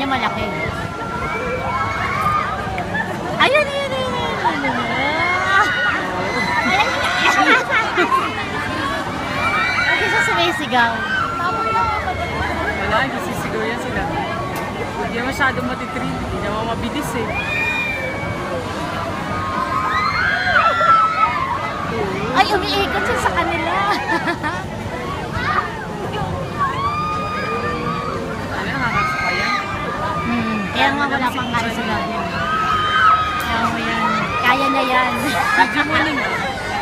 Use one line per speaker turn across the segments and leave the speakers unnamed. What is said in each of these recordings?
niya malaki. Ayun, ayun, ayun, ayun. Ayan niya. Kasi siya sumisigaw.
Wala, hindi sisigaw yan sila. Hindi masyadong matitreat. Hindi naman mabilis eh.
Ay, umiikot siya sa kanila.
Ano, nakakaspa yan?
Kaya nga wala pang kaya sa lobby. Kaya mo yan. Kaya na yan.
Medyo mo nun ah.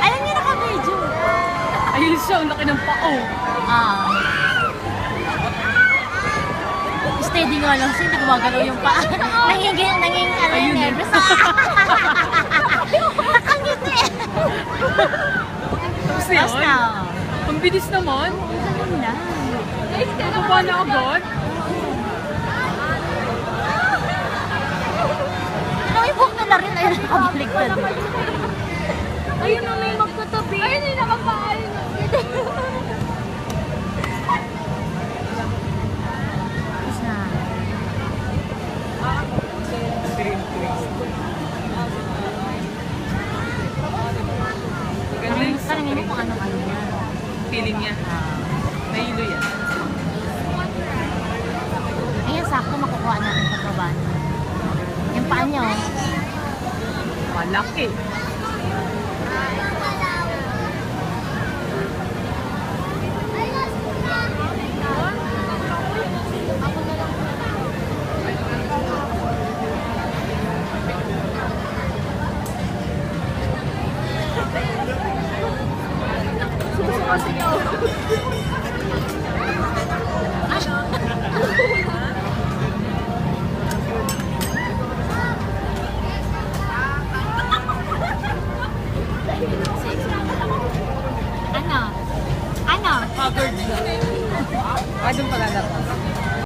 Alam niyo naka-medyo.
Ayun siya, ang laki ng pao.
Steady nga lang siya, hindi gumagalaw yung paa. Nanging ano yung nervous. Ang ngiti.
Tapos na
Tapos
yun.
na.
Ang bilis naman.
Ganun lang.
Nakaba na agad.
Ano yung buhok nila rin ayun nakabaliktad.
Ayun na may magkatabi. Ayun yung nakapaayon.
Tapos na.
Dream twist. Ganda yung
Tanungin mo kung anong-ano niya.
feeling niya. Nahilo yan.
Ayan, sakto makukuha natin pagbaba niya. Yung paa niya, oh.
Malaki.